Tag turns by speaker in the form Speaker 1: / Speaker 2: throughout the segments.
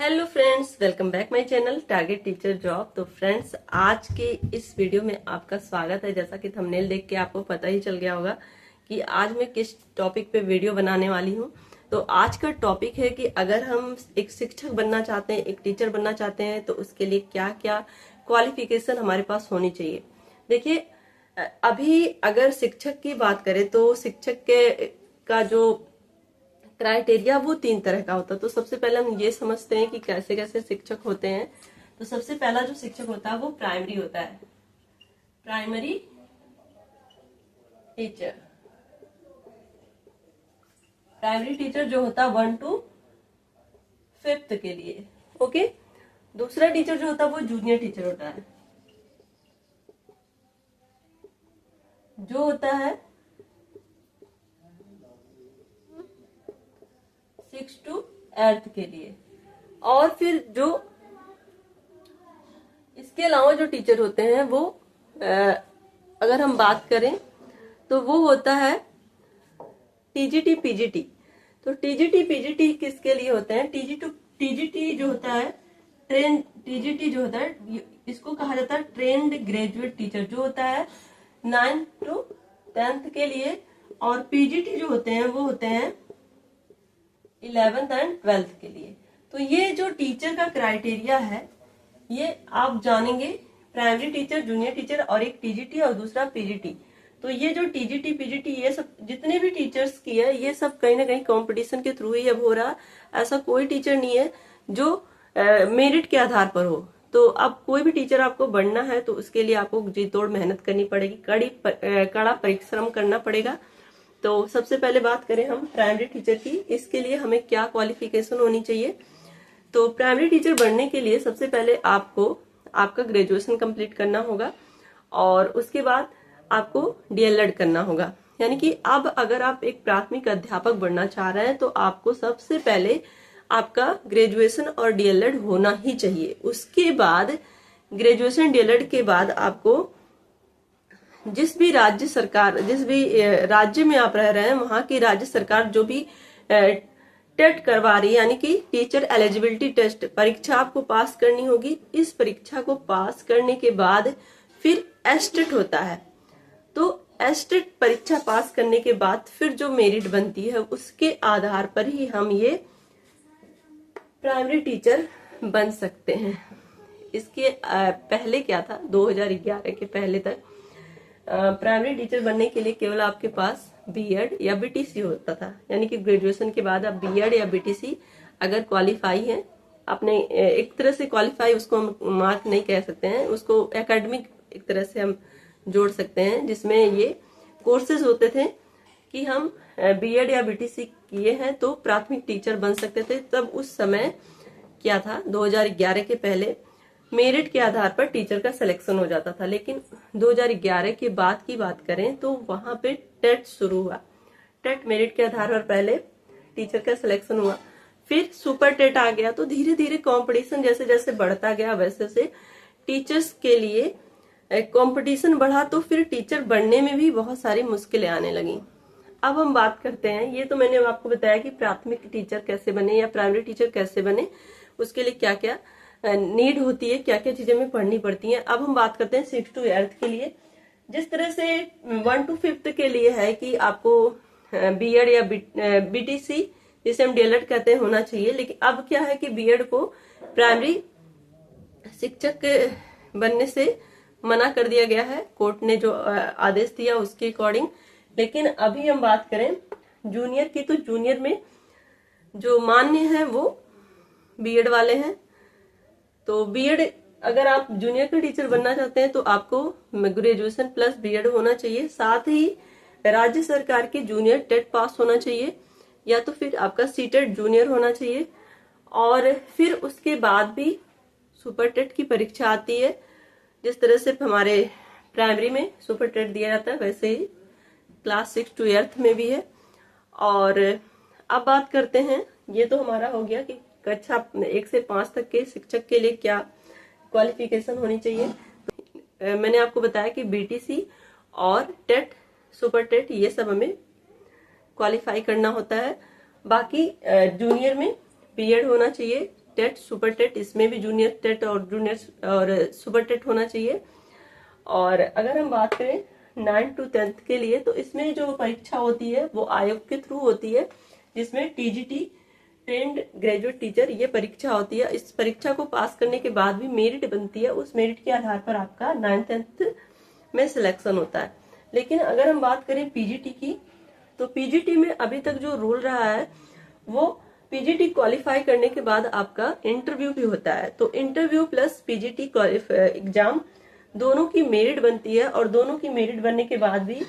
Speaker 1: Hello friends, welcome back my channel target teacher job. तो friends, आज के इस वीडियो में आपका स्वागत है। जैसा कि थंबनेल देख के आपको पता ही चल गया होगा कि आज मैं किस टॉपिक पे वीडियो बनाने वाली हूँ। तो आज का टॉपिक है कि अगर हम एक शिक्षक बनना चाहते हैं, एक टीचर बनना चाहते हैं, तो उसके लिए क्या क्या क्वालिफिकेशन हमारे पास होनी चाहिए। देखिए, अभी अगर शिक्षक की बात करें तो शिक्षक के का जो क्राइटेरिया वो 3 तरह का होता है। तो सबसे पहले हम ये समझते हैं कि कैसे कैसे शिक्षक होते हैं। तो सबसे पहला जो शिक्षक होता है वो प्राइमरी होता है, प्राइमरी टीचर। प्राइमरी टीचर जो होता है 1 to 5th के लिए। ओके। दूसरा टीचर जो होता है वो जूनियर टीचर होता है, जो होता है 6 to 8th के लिए। और फिर जो इसके अलावा जो टीचर होते हैं वो अगर हम बात करें तो वो होता है टीजीटी पीजीटी। तो टीजीटी पीजीटी किसके लिए होते हैं? टीजीटी जो होता है टीजीटी जो होता है इसको कहा जाता है ट्रेंड ग्रेजुएट टीचर, जो होता है 9 to 10th के लिए। और पीजीटी जो होते हैं वो होते हैं 11th and 12th के लिए। तो ये जो टीचर का क्राइटेरिया है ये आप जानेंगे, प्राइमरी टीचर, जूनियर टीचर और एक टीजीटी और दूसरा पीजीटी। तो ये जो टीजीटी पीजीटी ये सब जितने भी टीचर्स की है ये सब कहीं ना कहीं कंपटीशन के थ्रू ही अब हो रहा। ऐसा कोई टीचर नहीं है जो मेरिट के आधार पर हो। तो अब कोई भी टीचर आपको बनना है तो उसके लिए आपको जी तोड़ मेहनत करनी पड़ेगी, कड़ा परिश्रम करना पड़ेगा। तो सबसे पहले बात करें हम प्राइमरी टीचर की, इसके लिए हमें क्या क्वालिफिकेशन होनी चाहिए। तो प्राइमरी टीचर बनने के लिए सबसे पहले आपको आपका ग्रेजुएशन कंप्लीट करना होगा और उसके बाद आपको डीएलएड करना होगा। यानी कि अब अगर आप एक प्राथमिक अध्यापक बनना चाह रहे हैं तो आपको सबसे पहले आपका ग्रेजुएशन और डीएलएड होना ही चाहिए। उसके बाद ग्रेजुएशन डीएलएड के बाद आपको जिस भी राज्य में आप रह रहे हैं वहां की राज्य सरकार जो भी टेट करवा रही है, यानी कि टीचर एलिजिबिलिटी टेस्ट परीक्षा आपको पास करनी होगी। इस परीक्षा को पास करने के बाद फिर एस्टेट होता है। तो एस्टेट परीक्षा पास करने के बाद फिर जो मेरिट बनती है उसके आधार पर ही हम ये प्राइमरी टीचर बन सकते हैं। इसके पहले क्या था, 2011 के पहले तक प्राइमरी टीचर बनने के लिए केवल आपके पास बीएड या बीटीसी होता था। यानी कि ग्रेजुएशन के बाद आप बीएड या बीटीसी अगर क्वालिफाई हैं, अपने एक तरह से क्वालिफाई उसको हम मार्क नहीं कह सकते हैं, उसको एकेडमिक एक तरह से हम जोड़ सकते हैं, जिसमें ये कोर्सेज होते थे कि हम बीएड या बीटीसी किए हैं तो प्राथमिक टीचर बन सकते थे। तब उस समय क्या था, 2011 के पहले मेरिट के आधार पर टीचर का सिलेक्शन हो जाता था। लेकिन 2011 के बाद की बात करें तो वहां पे टेट शुरू हुआ। टेट मेरिट के आधार पर पहले टीचर का सिलेक्शन हुआ, फिर सुपर टेट आ गया। तो धीरे धीरे कंपटीशन जैसे जैसे बढ़ता गया वैसे से टीचर्स के लिए कंपटीशन बढ़ा, तो फिर टीचर बनने में भी बहुत सारी मुश्किलें आने लगी। अब हम बात करते हैं, ये तो मैंने आपको बताया कि प्राथमिक टीचर कैसे बने या प्राइमरी टीचर कैसे बने, उसके लिए क्या क्या नीड होती है, क्या क्या चीजें हमें पढ़नी पड़ती हैं। अब हम बात करते हैं 6 to 8th के लिए। जिस तरह से 1 to 5th के लिए है कि आपको बीएड या बीटीसी जिसे हम डीएलएड कहते हैं होना चाहिए। लेकिन अब क्या है कि बीएड को प्राइमरी शिक्षक बनने से मना कर दिया गया है, कोर्ट ने जो आदेश दिया उसके अकॉर्डिंग। लेकिन अभी हम बात करें जूनियर की, तो जूनियर में जो मान्य है वो बीएड वाले हैं। तो बीएड अगर आप जूनियर का टीचर बनना चाहते हैं तो आपको ग्रेजुएशन प्लस बीएड होना चाहिए। साथ ही राज्य सरकार के जूनियर टेट पास होना चाहिए या तो फिर आपका सीटेट जूनियर होना चाहिए। और फिर उसके बाद भी सुपर टेट की परीक्षा आती है। जिस तरह से हमारे प्राइमरी में सुपर टेट दिया जाता है वैसे ही क्लास 6 to 8th में भी है। और अब बात करते हैं, ये तो हमारा हो गया कि कक्षा 1 से 5 तक के शिक्षक के लिए क्या क्वालिफिकेशन होनी चाहिए। मैंने आपको बताया कि बीटीसी और टेट, सुपर टेट ये सब हमें क्वालिफाई करना होता है। बाकी जूनियर में बीएड होना चाहिए टेट, सुपर टेट, इसमें भी जूनियर टेट और जूनियर और सुपर टेट होना चाहिए। और अगर हम बात करें 9 to 10 के लिए, तो इसमें जो परीक्षा होती है वो आयोग के थ्रू होती है, जिसमें टीजीटी ट्रेंड ग्रेजुएट टीचर ये परीक्षा होती है। इस परीक्षा को पास करने के बाद भी मेरिट बनती है, उस मेरिट के आधार पर आपका 9th-10th में सिलेक्शन होता है। लेकिन अगर हम बात करें पीजीटी की, तो पीजीटी में अभी तक जो रूल रहा है वो पीजीटी क्वालिफाई करने के बाद आपका इंटरव्यू भी होता है। तो इंटरव्यू प्लस पीजीटी एग्जाम दोनों की मेरिट बनती है, और दोनों की मेरिट बनने के बाद भी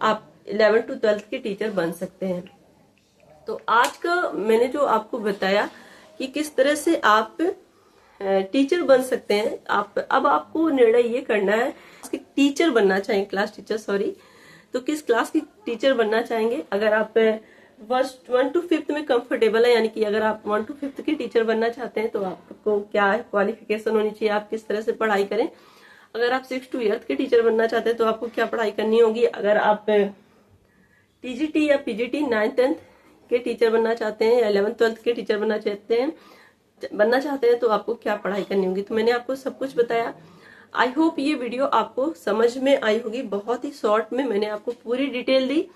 Speaker 1: आप 11th to 12th के टीचर बन सकते हैं। तो आज का मैंने जो आपको बताया कि किस तरह से आप टीचर बन सकते हैं, अब आपको निर्णय ये करना है कि टीचर बनना चाहेंगे, क्लास टीचर सॉरी, तो किस क्लास की टीचर बनना चाहेंगे। अगर आप 1 to 5th में कंफर्टेबल है, यानी कि अगर आप 1 to 5th की टीचर बनना चाहते हैं, तो आपको क्या क्वालिफिकेशन होनी चाहिए, आप किस तरह से पढ़ाई करें। अगर आप 6 to 8th के टीचर बनना चाहते हैं तो आपको क्या पढ़ाई करनी होगी। अगर आप टीजीटी या पीजीटी 9th-10th के टीचर बनना चाहते हैं या 11th-12th के टीचर बनना चाहते हैं तो आपको क्या पढ़ाई करनी होगी। तो मैंने आपको सब कुछ बताया। आई होप ये वीडियो आपको समझ में आई होगी। बहुत ही शॉर्ट में मैंने आपको पूरी डिटेल दी,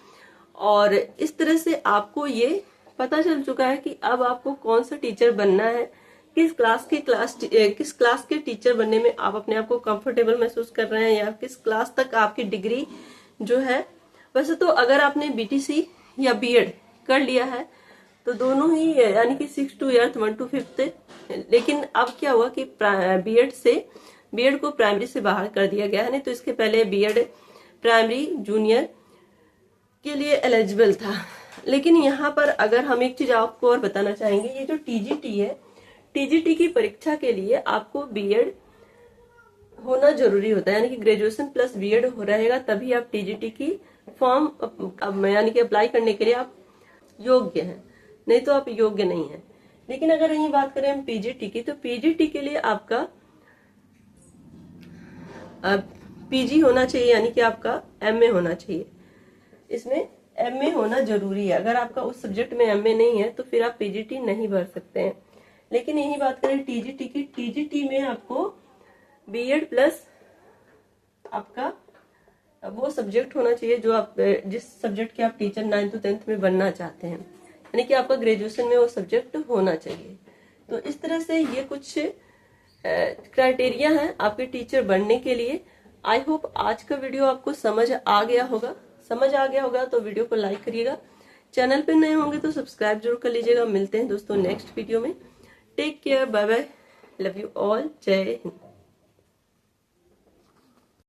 Speaker 1: और इस तरह से आपको ये पता चल चुका है कि अब आपको कौन सा टीचर बनना है, किस क्लास के टीचर बनने में आप अपने आप को कंफर्टेबल महसूस कर रहे हैं, या किस क्लास तक आपकी डिग्री जो है। वैसे तो अगर आपने बीटीसी या बीएड कर लिया है तो दोनों ही, यानी कि 6 to 8th 1 to 5th, लेकिन अब क्या हुआ कि बीएड को प्राइमरी से बाहर कर दिया गया है। नहीं तो इसके पहले बीएड प्राइमरी जूनियर के लिए एलिजिबल था। लेकिन यहाँ पर अगर हम एक चीज आपको और बताना चाहेंगे, ये जो टीजीटी है, टीजीटी की परीक्षा के लिए आपको बीएड होना जरूरी होता है, यानी कि ग्रेजुएशन प्लस बीएड हो रहेगा, तभी आप टीजीटी की फॉर्म यानी कि अप्लाई करने के लिए आप योग्य हैं, नहीं तो आप योग्य नहीं है। लेकिन अगर यही बात करें हम पीजीटी की, तो पीजीटी के लिए आपका पीजी होना चाहिए, यानी कि आपका एमए होना चाहिए। इसमें एमए होना जरूरी है। अगर आपका उस सब्जेक्ट में एमए नहीं है तो फिर आप पीजीटी नहीं भर सकते हैं। लेकिन यही बात करें टीजीटी की, टीजीटी में आपको बीएड प्लस आपका वो सब्जेक्ट होना चाहिए जो आप जिस सब्जेक्ट के आप टीचर 9th to 10th में बनना चाहते हैं, यानी कि आपका ग्रेजुएशन में वो सब्जेक्ट होना चाहिए। तो इस तरह से ये कुछ क्राइटेरिया है आपके टीचर बनने के लिए। आई होप आज का वीडियो आपको समझ आ गया होगा। तो वीडियो को लाइक करिएगा, चैनल पे नए होंगे तो सब्सक्राइब जरूर कर लीजिएगा। मिलते हैं दोस्तों नेक्स्ट वीडियो में। Take care, bye bye, love you all, जय हिंद।